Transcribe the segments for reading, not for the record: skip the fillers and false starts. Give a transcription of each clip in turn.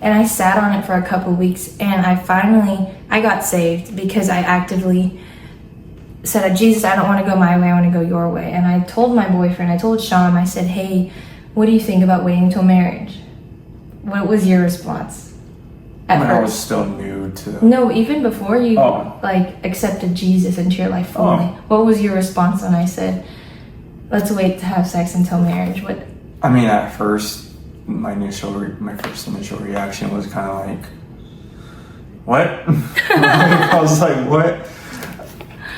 And I sat on it for a couple weeks, and I got saved because I actively said, Jesus, I don't want to go my way, I want to go your way. And I told my boyfriend, I told Sean, I said, hey, what do you think about waiting until marriage? What was your response? I was still new to... No, even before you accepted Jesus into your life fully. What was your response when I said, let's wait to have sex until marriage? At first, my first initial reaction was kind of like, what? I was like, what?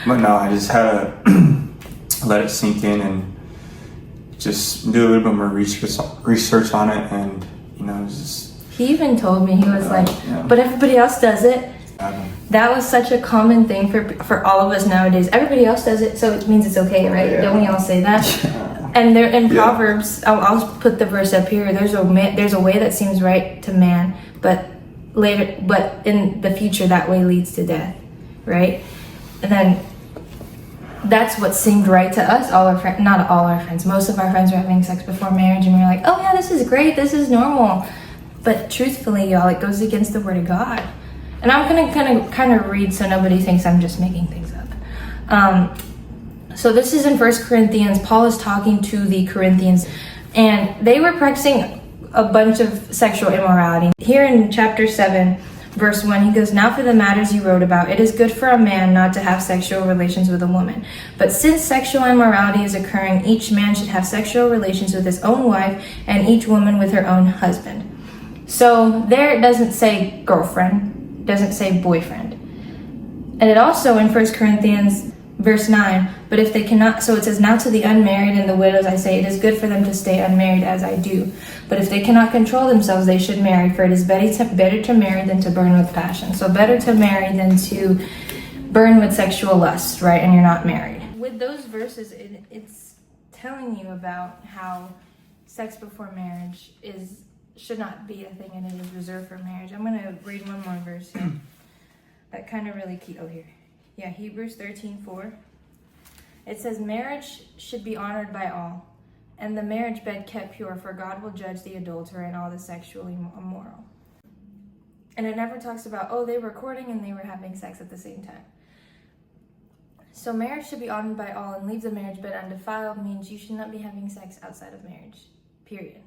But no, I just had to let it sink in and just do a little bit more research on it, and it was just... He even told me, he was but everybody else does it. That was such a common thing for all of us nowadays. Everybody else does it, so it means it's okay, right? Yeah. Don't we all say that? And there in Proverbs, I'll put the verse up here. There's a way that seems right to man, but in the future that way leads to death, right? And then that's what seemed right to us. Not all our friends. Most of our friends were having sex before marriage, and we were like, "Oh yeah, this is great. This is normal." But truthfully, y'all, it goes against the Word of God. And I'm gonna kind of read so nobody thinks I'm just making things up. So this is in 1 Corinthians. Paul is talking to the Corinthians, and they were practicing a bunch of sexual immorality. Here in chapter 7, verse 1, he goes, now for the matters you wrote about, it is good for a man not to have sexual relations with a woman. But since sexual immorality is occurring, each man should have sexual relations with his own wife, and each woman with her own husband. So there it doesn't say girlfriend, doesn't say boyfriend. And it also in 1 Corinthians verse 9, but if they cannot, so it says, now to the unmarried and the widows I say, it is good for them to stay unmarried as I do. But if they cannot control themselves, they should marry, for it is better to marry than to burn with passion. So better to marry than to burn with sexual lust, right? And you're not married. With those verses, it's telling you about how sex before marriage should not be a thing, and it is reserved for marriage. I'm going to read one more verse here. That kind of really key. Oh, here. Yeah, Hebrews 13:4. It says, marriage should be honored by all, and the marriage bed kept pure, for God will judge the adulterer and all the sexually immoral. And it never talks about, they were courting and they were having sex at the same time. So marriage should be honored by all, and leave the marriage bed undefiled means you should not be having sex outside of marriage, period.